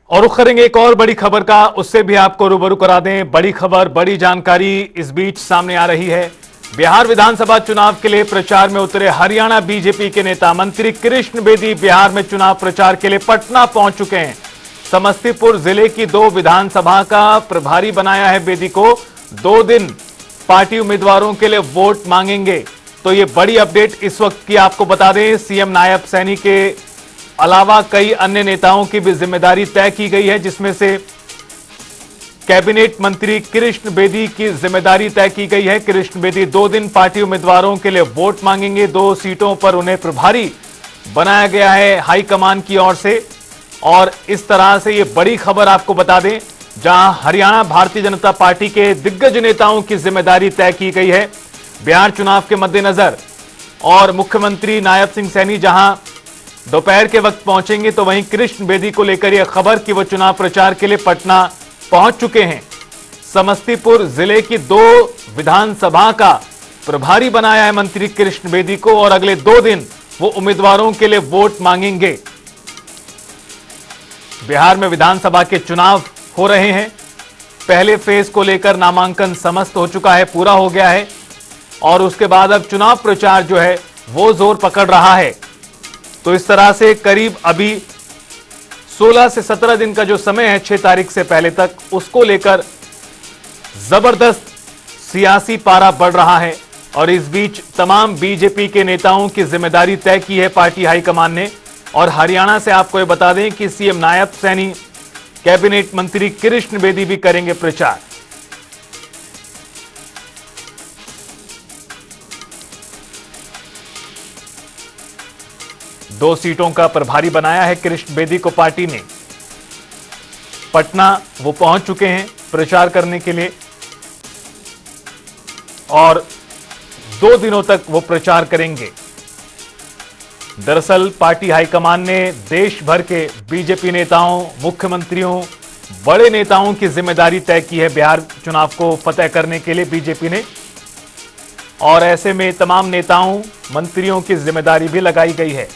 और रुख करेंगे एक और बड़ी खबर का, उससे भी आपको रूबरू करा दें। बड़ी खबर, बड़ी जानकारी इस बीच सामने आ रही है। बिहार विधानसभा चुनाव के लिए प्रचार में उतरे हरियाणा बीजेपी के नेता मंत्री कृष्ण बेदी बिहार में चुनाव प्रचार के लिए पटना पहुंच चुके हैं। समस्तीपुर जिले की 2 विधानसभा का प्रभारी बनाया है बेदी को। 2 दिन पार्टी उम्मीदवारों के लिए वोट मांगेंगे। तो ये बड़ी अपडेट इस वक्त की आपको बता दें। सीएम नायब सैनी के अलावा कई अन्य नेताओं की भी जिम्मेदारी तय की गई है, जिसमें से कैबिनेट मंत्री कृष्ण बेदी की जिम्मेदारी तय की गई है। कृष्ण बेदी 2 दिन पार्टी उम्मीदवारों के लिए वोट मांगेंगे। 2 सीटों पर उन्हें प्रभारी बनाया गया है हाईकमान की ओर से। और इस तरह से ये बड़ी खबर आपको बता दें, जहां हरियाणा भारतीय जनता पार्टी के दिग्गज नेताओं की जिम्मेदारी तय की गई है बिहार चुनाव के मद्देनजर। और मुख्यमंत्री नायब सिंह सैनी जहां दोपहर के वक्त पहुंचेंगे, तो वहीं कृष्ण बेदी को लेकर यह खबर कि वो चुनाव प्रचार के लिए पटना पहुंच चुके हैं। समस्तीपुर जिले की 2 विधानसभा का प्रभारी बनाया है मंत्री कृष्ण बेदी को, और अगले 2 दिन वो उम्मीदवारों के लिए वोट मांगेंगे। बिहार में विधानसभा के चुनाव हो रहे हैं। पहले फेज को लेकर नामांकन समस्त हो चुका है, पूरा हो गया है, और उसके बाद अब चुनाव प्रचार जो है वो जोर पकड़ रहा है। तो इस तरह से करीब अभी 16 से 17 दिन का जो समय है 6 तारीख से पहले तक, उसको लेकर जबरदस्त सियासी पारा बढ़ रहा है। और इस बीच तमाम बीजेपी के नेताओं की जिम्मेदारी तय की है पार्टी हाईकमान ने। और हरियाणा से आपको ये बता दें कि सीएम नायब सैनी, कैबिनेट मंत्री कृष्ण बेदी भी करेंगे प्रचार। दो सीटों का प्रभारी बनाया है कृष्ण बेदी को पार्टी ने। पटना वो पहुंच चुके हैं प्रचार करने के लिए, और 2 दिनों तक वो प्रचार करेंगे। दरअसल पार्टी हाईकमान ने देश भर के बीजेपी नेताओं, मुख्यमंत्रियों, बड़े नेताओं की जिम्मेदारी तय की है बिहार चुनाव को फतेह करने के लिए बीजेपी ने। और ऐसे में तमाम नेताओं, मंत्रियों की जिम्मेदारी भी लगाई गई है।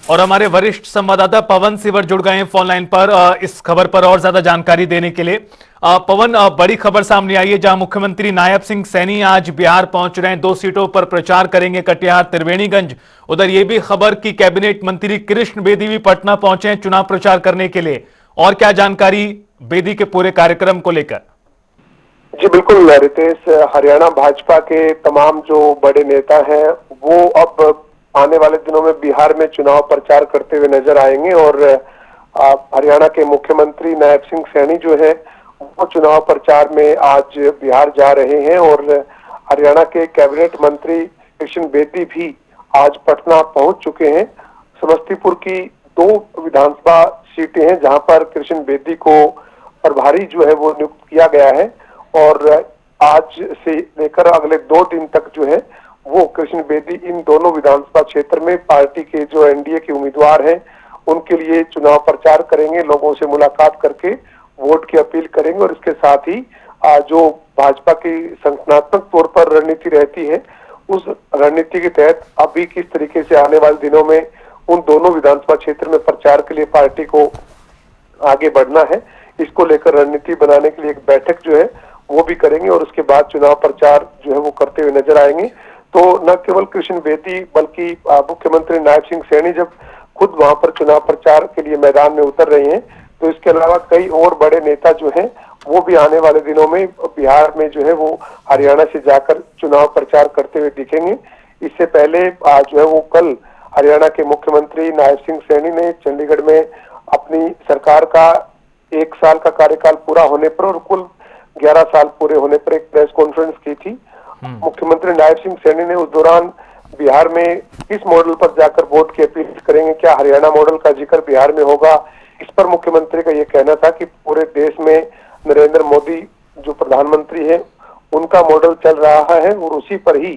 और हमारे वरिष्ठ संवाददाता पवन सिवर जुड़ गए हैं फोन लाइन पर इस खबर पर और ज्यादा जानकारी देने के लिए। पवन, बड़ी खबर सामने आई है, जहां मुख्यमंत्री नायब सिंह सैनी आज बिहार पहुंच रहे हैं। 2 सीटों पर प्रचार करेंगे, कटिहार, त्रिवेणीगंज। उधर ये भी खबर कि कैबिनेट मंत्री कृष्ण बेदी भी पटना पहुंचे हैं चुनाव प्रचार करने के लिए। और क्या जानकारी बेदी के पूरे कार्यक्रम को लेकर? जी बिल्कुल रितेश, हरियाणा भाजपा के तमाम जो बड़े नेता हैं वो अब आने वाले दिनों में बिहार में चुनाव प्रचार करते हुए नजर आएंगे। और हरियाणा के मुख्यमंत्री नायब सिंह सैनी जो है वो चुनाव प्रचार में आज बिहार जा रहे हैं। और हरियाणा के कैबिनेट मंत्री कृष्ण बेदी भी आज पटना पहुंच चुके हैं। समस्तीपुर की 2 विधानसभा सीटें हैं जहां पर कृष्ण बेदी को प्रभारी जो है वो नियुक्त किया गया है। और आज से लेकर अगले 2 दिन तक जो है वो कृष्ण बेदी इन दोनों विधानसभा क्षेत्र में पार्टी के जो एनडीए के उम्मीदवार हैं उनके लिए चुनाव प्रचार करेंगे, लोगों से मुलाकात करके वोट की अपील करेंगे। और इसके साथ ही जो भाजपा की संगठनात्मक तौर पर रणनीति रहती है, उस रणनीति के तहत अभी किस तरीके से आने वाले दिनों में उन दोनों विधानसभा क्षेत्र में प्रचार के लिए पार्टी को आगे बढ़ना है, इसको लेकर रणनीति बनाने के लिए एक बैठक जो है वो भी करेंगे। और उसके बाद चुनाव प्रचार जो है वो करते हुए नजर आएंगे। तो न केवल कृष्ण बेदी बल्कि मुख्यमंत्री नायब सिंह सैनी जब खुद वहां पर चुनाव प्रचार के लिए मैदान में उतर रहे हैं, तो इसके अलावा कई और बड़े नेता जो हैं वो भी आने वाले दिनों में बिहार में जो है वो हरियाणा से जाकर चुनाव प्रचार करते हुए दिखेंगे। इससे पहले जो है वो कल हरियाणा के मुख्यमंत्री नायब सिंह सैनी ने चंडीगढ़ में अपनी सरकार का 1 साल का कार्यकाल पूरा होने पर और कुल 11 साल पूरे होने पर एक प्रेस कॉन्फ्रेंस की थी। मुख्यमंत्री नायब सिंह सैनी ने उस दौरान बिहार में किस मॉडल पर जाकर वोट की अपील करेंगे, क्या हरियाणा मॉडल का जिक्र बिहार में होगा, इस पर मुख्यमंत्री का ये कहना था कि पूरे देश में नरेंद्र मोदी जो प्रधानमंत्री है उनका मॉडल चल रहा है और उसी पर ही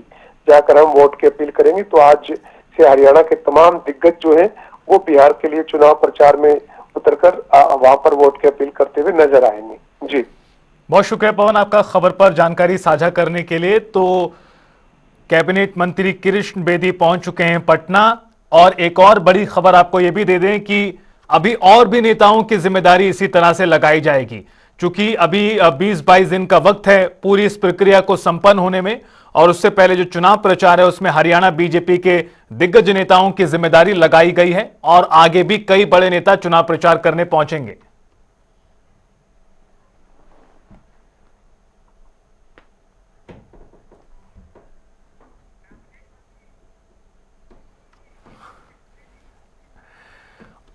जाकर हम वोट की अपील करेंगे। तो आज से हरियाणा के तमाम दिग्गज जो है वो बिहार के लिए चुनाव प्रचार में उतरकर वहां पर वोट की अपील करते हुए नजर आएंगे। जी बहुत शुक्रिया पवन, आपका खबर पर जानकारी साझा करने के लिए। तो कैबिनेट मंत्री कृष्ण बेदी पहुंच चुके हैं पटना, और एक और बड़ी खबर आपको यह भी दे दें कि अभी और भी नेताओं की जिम्मेदारी इसी तरह से लगाई जाएगी, क्योंकि अभी 20-22 दिन का वक्त है पूरी इस प्रक्रिया को संपन्न होने में, और उससे पहले जो चुनाव प्रचार है उसमें हरियाणा बीजेपी के दिग्गज नेताओं की जिम्मेदारी लगाई गई है, और आगे भी कई बड़े नेता चुनाव प्रचार करने पहुंचेंगे।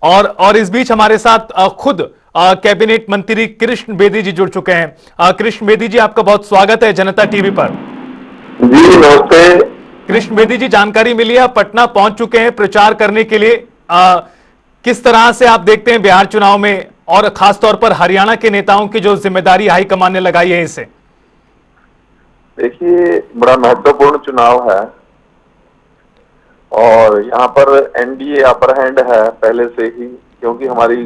और इस बीच हमारे साथ खुद कैबिनेट मंत्री कृष्ण बेदी जी जुड़ चुके हैं। कृष्ण बेदी जी, आपका बहुत स्वागत है जनता टीवी पर। जी नमस्ते। कृष्ण बेदी जी, जानकारी मिली है आप पटना पहुंच चुके हैं प्रचार करने के लिए। किस तरह से आप देखते हैं बिहार चुनाव में, और खासतौर पर हरियाणा के नेताओं की जो जिम्मेदारी हाईकमान ने लगाई है इसे? देखिए, बड़ा महत्वपूर्ण चुनाव है और यहाँ पर एनडीए अपर हैंड है पहले से ही, क्योंकि हमारी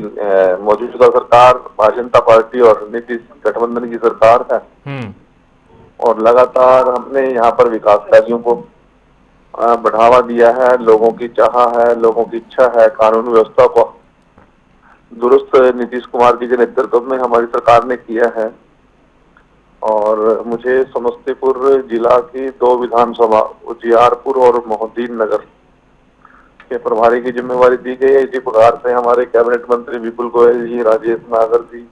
मौजूदा सरकार भारतीय जनता पार्टी और नीतीश गठबंधन की सरकार है और लगातार हमने यहाँ पर विकास कार्यों को बढ़ावा दिया है। लोगों की चाह है, लोगों की इच्छा है, कानून व्यवस्था को दुरुस्त नीतीश कुमार जी के नेतृत्व में हमारी सरकार ने किया है। और मुझे समस्तीपुर जिला की 2 विधानसभा उजियारपुर और मोहद्दीन नगर के प्रभारी की जिम्मेवारी दी गई है। इसी प्रकार से हमारे कैबिनेट मंत्री विपुल गोयल जी, राजेश नागर जी,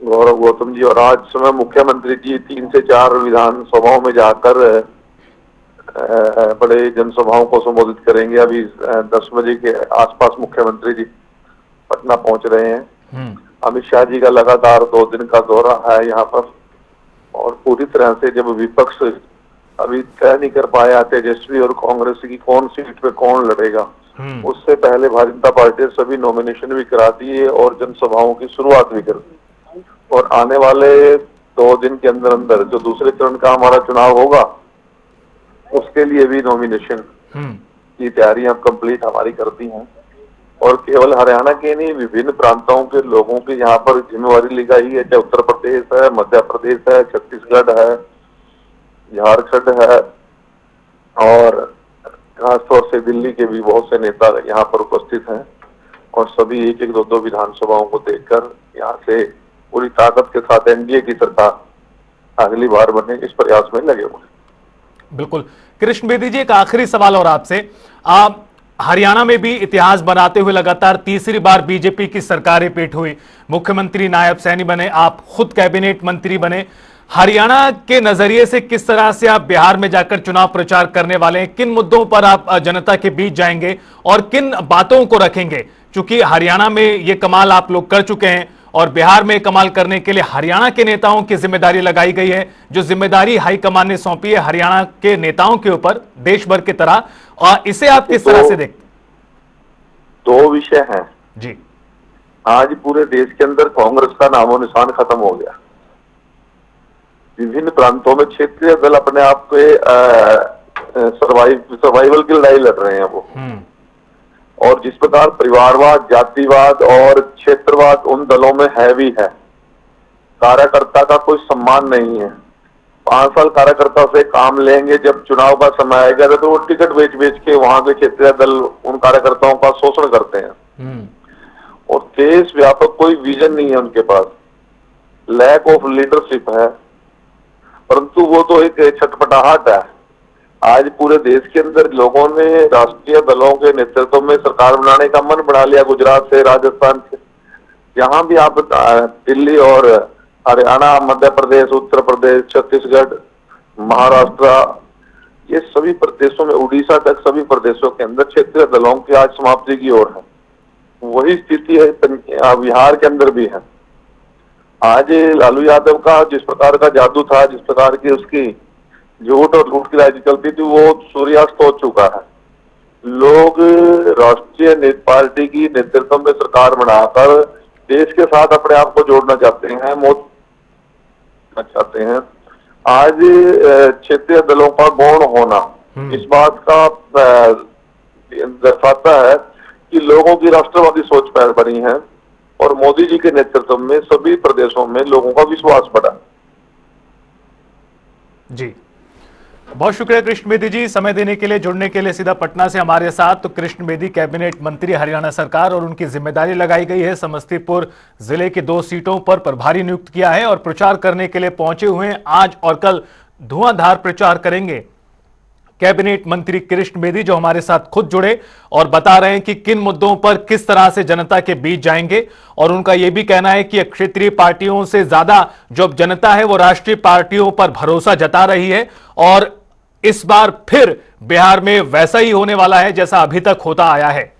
गौरव गौतम जी और आज समय मुख्यमंत्री जी 3 से 4 विधानसभाओं में जाकर बड़े जनसभाओं को संबोधित करेंगे। अभी 10 बजे के आसपास मुख्यमंत्री जी पटना पहुंच रहे हैं। अमित शाह जी का लगातार 2 दिन का दौरा है यहाँ पर, और पूरी तरह से जब विपक्ष अभी तय नहीं कर पाया तेजस्वी और कांग्रेस की कौन सीट पे कौन लड़ेगा, उससे पहले भारतीय जनता पार्टी ने सभी नॉमिनेशन भी करा दिए और जनसभाओं की शुरुआत भी कर दी। और आने वाले 2 दिन के अंदर अंदर जो दूसरे चरण का हमारा चुनाव होगा उसके लिए भी नॉमिनेशन की तैयारियां कंप्लीट हमारी कर दी हैं। और केवल हरियाणा के नहीं, विभिन्न प्रांतों के लोगों की यहाँ पर जिम्मेवारी लगाई है, चाहे उत्तर प्रदेश है, मध्य प्रदेश है, छत्तीसगढ़ है, झारखंड है, और खासतौर से दिल्ली के भी बहुत से नेता यहाँ पर उपस्थित हैं और सभी 1-1, 2-2 विधानसभाओं को देखकर यहाँ से पूरी ताकत के साथ एनडीए की सरकार अगली बार बने इस प्रयास में लगे हुए। बिल्कुल। कृष्ण बेदी जी, एक आखिरी सवाल और आपसे। आप हरियाणा में भी इतिहास बनाते हुए लगातार तीसरी बार बीजेपी की सरकारें पेट हुई, मुख्यमंत्री नायब सैनी बने, आप खुद कैबिनेट मंत्री बने। हरियाणा के नजरिए से किस तरह से आप बिहार में जाकर चुनाव प्रचार करने वाले हैं? किन मुद्दों पर आप जनता के बीच जाएंगे और किन बातों को रखेंगे? क्योंकि हरियाणा में ये कमाल आप लोग कर चुके हैं और बिहार में कमाल करने के लिए हरियाणा के नेताओं की जिम्मेदारी लगाई गई है, जो जिम्मेदारी हाईकमान ने सौंपी है हरियाणा के नेताओं के ऊपर देश भर की तरह, और इसे आप किस तरह से देखते? 2 विषय हैं जी। आज पूरे देश के अंदर कांग्रेस का नामो निशान खत्म हो गया। विभिन्न प्रांतों में क्षेत्रीय दल अपने आप पे सर्वाइवल की लड़ाई लड़ रहे हैं वो। और जिस प्रकार परिवारवाद, जातिवाद और क्षेत्रवाद उन दलों में है भी है, कार्यकर्ता का कोई सम्मान नहीं है। 5 साल कार्यकर्ता से काम लेंगे, जब चुनाव का समय आएगा तो वो टिकट बेच बेच के वहां के क्षेत्रीय दल उन कार्यकर्ताओं का शोषण करते हैं। और देश व्यापक कोई विजन नहीं है उनके पास, लैक ऑफ लीडरशिप है, परंतु वो तो एक छटपटाहट है। आज पूरे देश के अंदर लोगों ने राष्ट्रीय दलों के नेतृत्व में सरकार बनाने का मन बना लिया, गुजरात से, राजस्थान से, जहां भी आप दिल्ली और हरियाणा, मध्य प्रदेश, उत्तर प्रदेश, छत्तीसगढ़, महाराष्ट्र, ये सभी प्रदेशों में, उड़ीसा तक सभी प्रदेशों के अंदर क्षेत्रीय दलों की आज समाप्ति की ओर है। वही स्थिति है बिहार के अंदर भी है। आज लालू यादव का जिस प्रकार का जादू था, जिस प्रकार की उसकी झूठ और लूट की राजनीति चलती थी, वो सूर्यास्त हो चुका है। लोग राष्ट्रीय पार्टी की नेतृत्व में सरकार बनाकर देश के साथ अपने आप को जोड़ना चाहते हैं, मोदी चाहते हैं। आज क्षेत्रीय दलों का गौण होना इस बात का दर्शाता है कि लोगों की राष्ट्रवादी सोच पैदा बनी है और मोदी जी के नेतृत्व में सभी प्रदेशों में लोगों का विश्वास बढ़ा। जी, बहुत शुक्रिया कृष्ण बेदी जी, समय देने के लिए, जुड़ने के लिए सीधा पटना से हमारे साथ। तो कृष्ण बेदी कैबिनेट मंत्री हरियाणा सरकार, और उनकी जिम्मेदारी लगाई गई है समस्तीपुर जिले की 2 सीटों पर प्रभारी नियुक्त किया है और प्रचार करने के लिए पहुंचे हुए हैं। आज और कल धुआंधार प्रचार करेंगे कैबिनेट मंत्री कृष्ण बेदी, जो हमारे साथ खुद जुड़े और बता रहे हैं कि किन मुद्दों पर किस तरह से जनता के बीच जाएंगे। और उनका यह भी कहना है कि क्षेत्रीय पार्टियों से ज्यादा जो जनता है वो राष्ट्रीय पार्टियों पर भरोसा जता रही है, और इस बार फिर बिहार में वैसा ही होने वाला है जैसा अभी तक होता आया है।